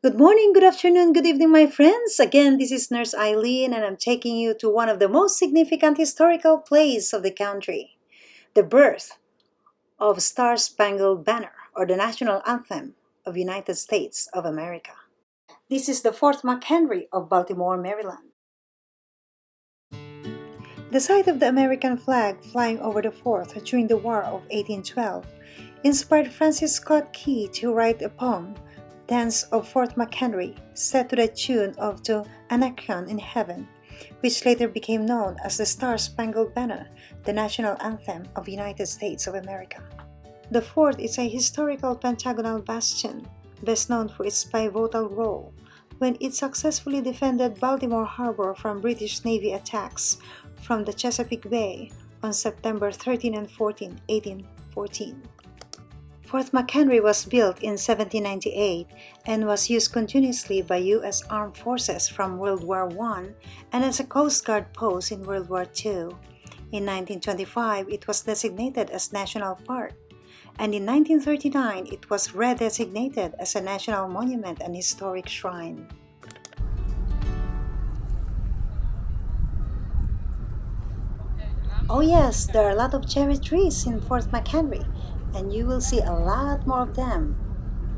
Good morning, good afternoon, good evening, my friends. Again, this is Nurse Eileen, and I'm taking you to one of the most significant historical places of the country, the birth of Star Spangled Banner, or the national anthem of United States of America. This is the Fort McHenry of Baltimore, Maryland. The sight of the American flag flying over the fort during the War of 1812 inspired Francis Scott Key to write a poem, Dance of Fort McHenry, set to the tune of To Anacreon in Heaven, which later became known as the Star Spangled Banner, the national anthem of the United States of America. The fort is a historical pentagonal bastion, best known for its pivotal role when it successfully defended Baltimore Harbor from British Navy attacks from the Chesapeake Bay on September 13 and 14, 1814. Fort McHenry was built in 1798 and was used continuously by U.S. Armed Forces from World War I and as a Coast Guard post in World War II. In 1925, it was designated as National Park, and in 1939, it was redesignated as a National Monument and Historic Shrine. Oh yes, there are a lot of cherry trees in Fort McHenry, and you will see a lot more of them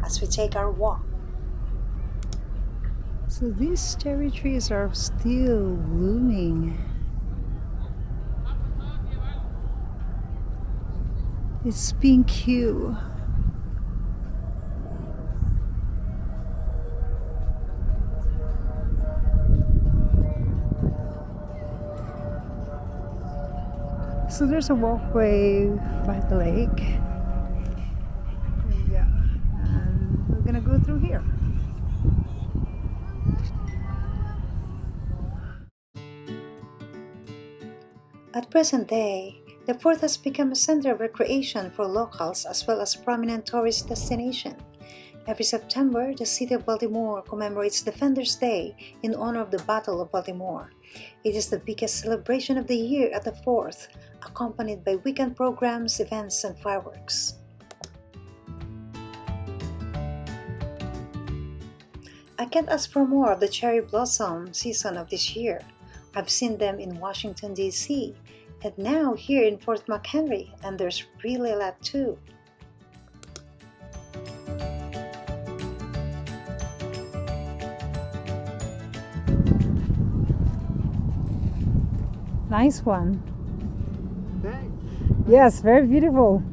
as we take our walk. So these cherry trees are still blooming. It's pink hue. So there's a walkway by the lake. Yeah, and we're gonna go through here. At present day, the fort has become a center of recreation for locals as well as prominent tourist destination. Every September, the city of Baltimore commemorates Defenders Day in honor of the Battle of Baltimore. It is the biggest celebration of the year at the fort, accompanied by weekend programs, events, and fireworks. I can't ask for more of the cherry blossom season of this year. I've seen them in Washington, D.C., and now here in Fort McHenry, and there's really a lot too. Nice one. Thanks. Yes, very beautiful.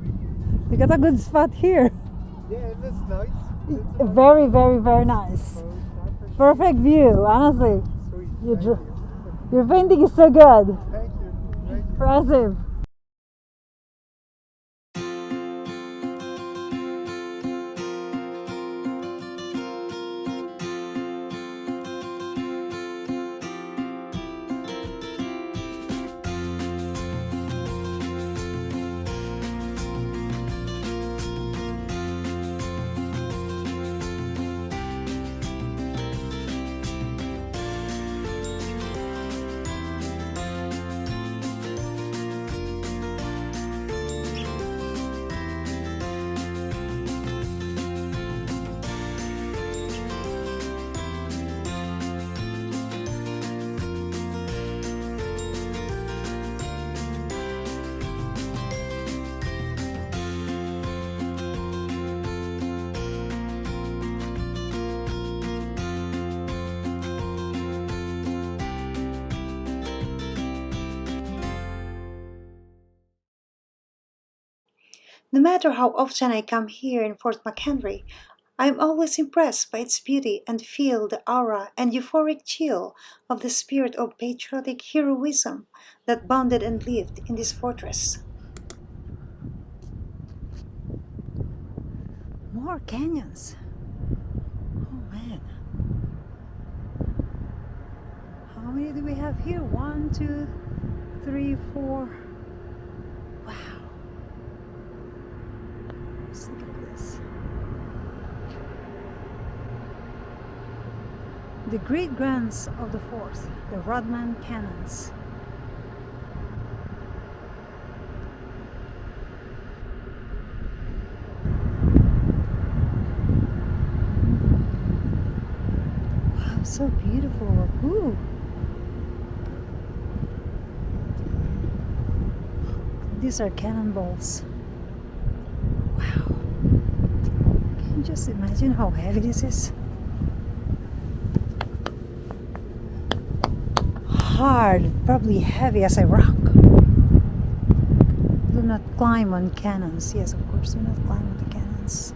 You got a good spot here. Yeah, it looks nice. Very, very, very nice. Perfect view, honestly. Sweet. Your, Thank dr- you. your painting is so good. Thank you. Thank you. Impressive. No matter how often I come here in Fort McHenry, I am always impressed by its beauty and feel the aura and euphoric chill of the spirit of patriotic heroism that bounded and lived in this fortress. More canyons. Oh man. How many do we have here? 1, 2, 3, 4. Wow. Let's look at this. The great guns of the fort, the Rodman cannons. so beautiful. Ooh. These are cannonballs. Wow. Can you just imagine how heavy this is? Hard, probably heavy as a rock. Do not climb on cannons. Yes, of course, do not climb on the cannons.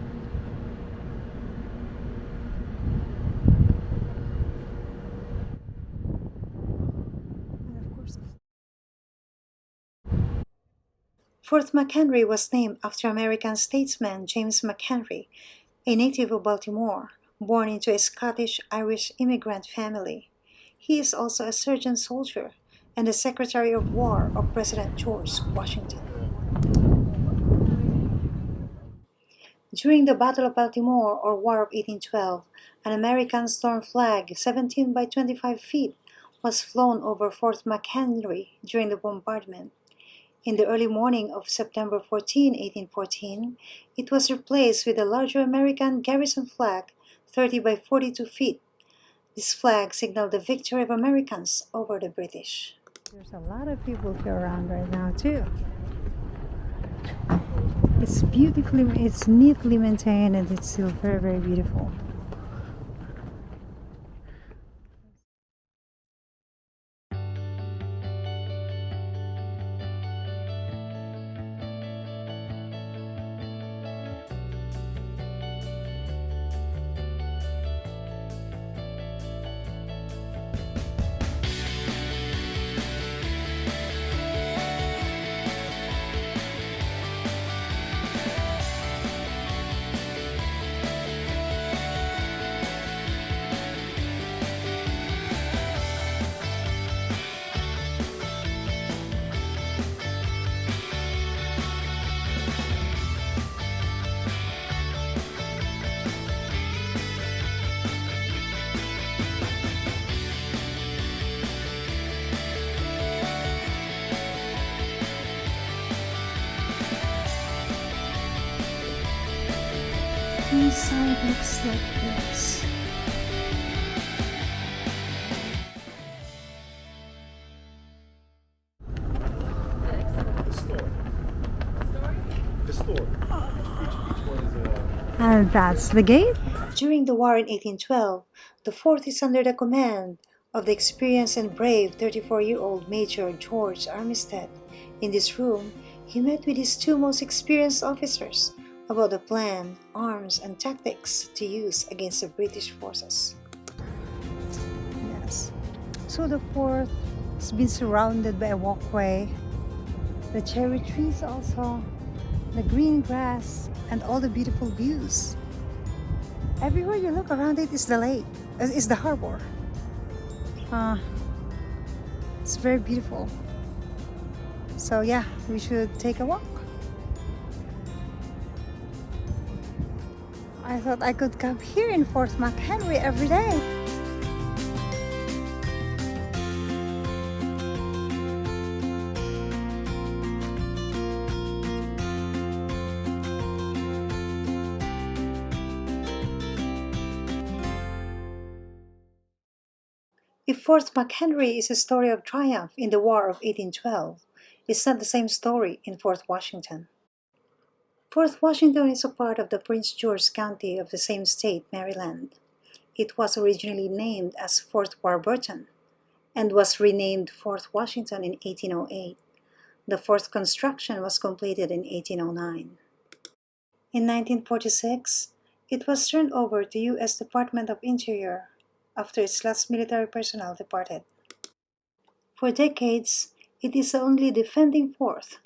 And of course, Fort McHenry was named after American statesman James McHenry, a native of Baltimore, born into a Scottish-Irish immigrant family. He is also a surgeon soldier and the Secretary of War of President George Washington. During the Battle of Baltimore or War of 1812, an American storm flag 17 by 25 feet was flown over Fort McHenry during the bombardment. In the early morning of September 14, 1814, it was replaced with a larger American garrison flag 30 by 42 feet. This flag signaled the victory of Americans over the British. There's a lot of people here around right now too. It's neatly maintained and it's still very, very beautiful. Inside looks like this. The store. Each one is a... And that's the gate. During the war in 1812, the fort is under the command of the experienced and brave 34-year-old Major George Armistead. In this room, he met with his two most experienced officers about the plan, arms, and tactics to use against the British forces. Yes. So the fort has been surrounded by a walkway, the cherry trees also, the green grass, and all the beautiful views. Everywhere you look around it is the lake, is the harbor. It's very beautiful. So yeah, we should take a walk. I thought I could come here in Fort McHenry every day. If Fort McHenry is a story of triumph in the War of 1812, it's not the same story in Fort Washington. Fort Washington is a part of the Prince George County of the same state, Maryland. It was originally named as Fort Warburton and was renamed Fort Washington in 1808. The fort's construction was completed in 1809. In 1946, it was turned over to U.S. Department of Interior after its last military personnel departed. For decades, it is the only defending fort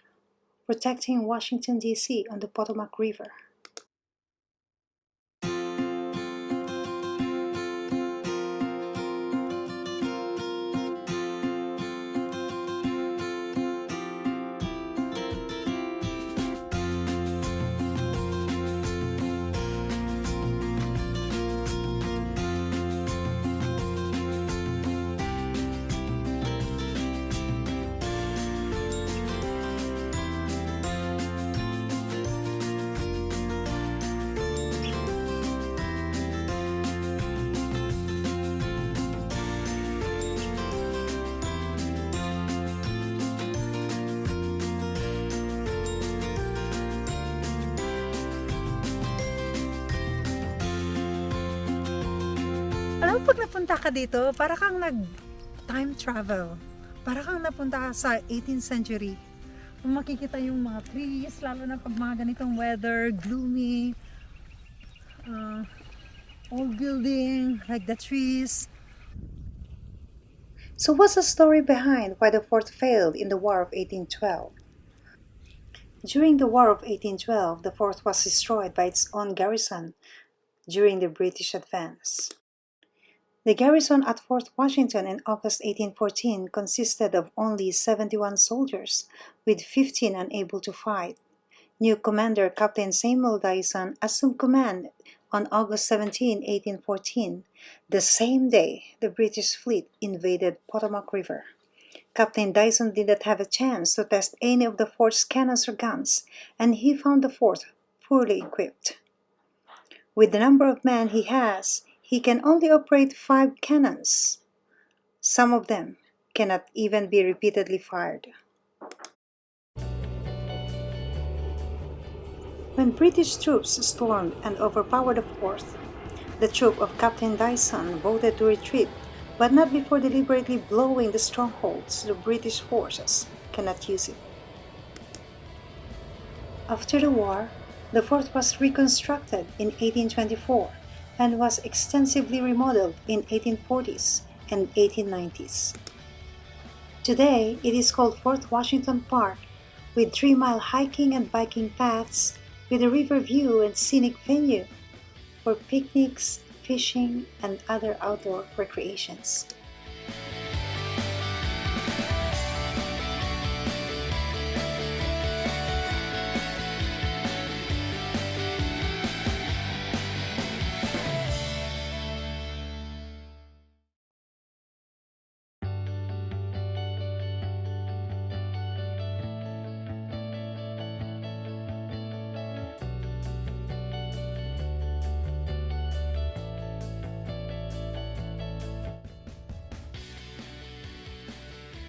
protecting Washington, D.C. on the Potomac River. Alam mo, pag napunta ka dito, para kang nag-time travel. Para kang napunta sa 18th century. Kung makikita yung mga trees, lalo na pag mga ganitong weather, gloomy, old building, like the trees. So what's the story behind why the fort failed in the War of 1812? During the War of 1812, the fort was destroyed by its own garrison during the British advance. The garrison at Fort Washington in August 1814 consisted of only 71 soldiers, with 15 unable to fight. New commander Captain Samuel Dyson assumed command on August 17, 1814, the same day the British fleet invaded Potomac River. Captain Dyson did not have a chance to test any of the fort's cannons or guns, and he found the fort poorly equipped. With the number of men he has, he can only operate 5 cannons. Some of them cannot even be repeatedly fired. When British troops stormed and overpowered the fort, the troop of Captain Dyson voted to retreat, but not before deliberately blowing the stronghold so the British forces cannot use it. After the war, the fort was reconstructed in 1824 and was extensively remodeled in 1840s and 1890s. Today, it is called Fort Washington Park, with 3-mile hiking and biking paths, with a river view and scenic venue for picnics, fishing, and other outdoor recreations.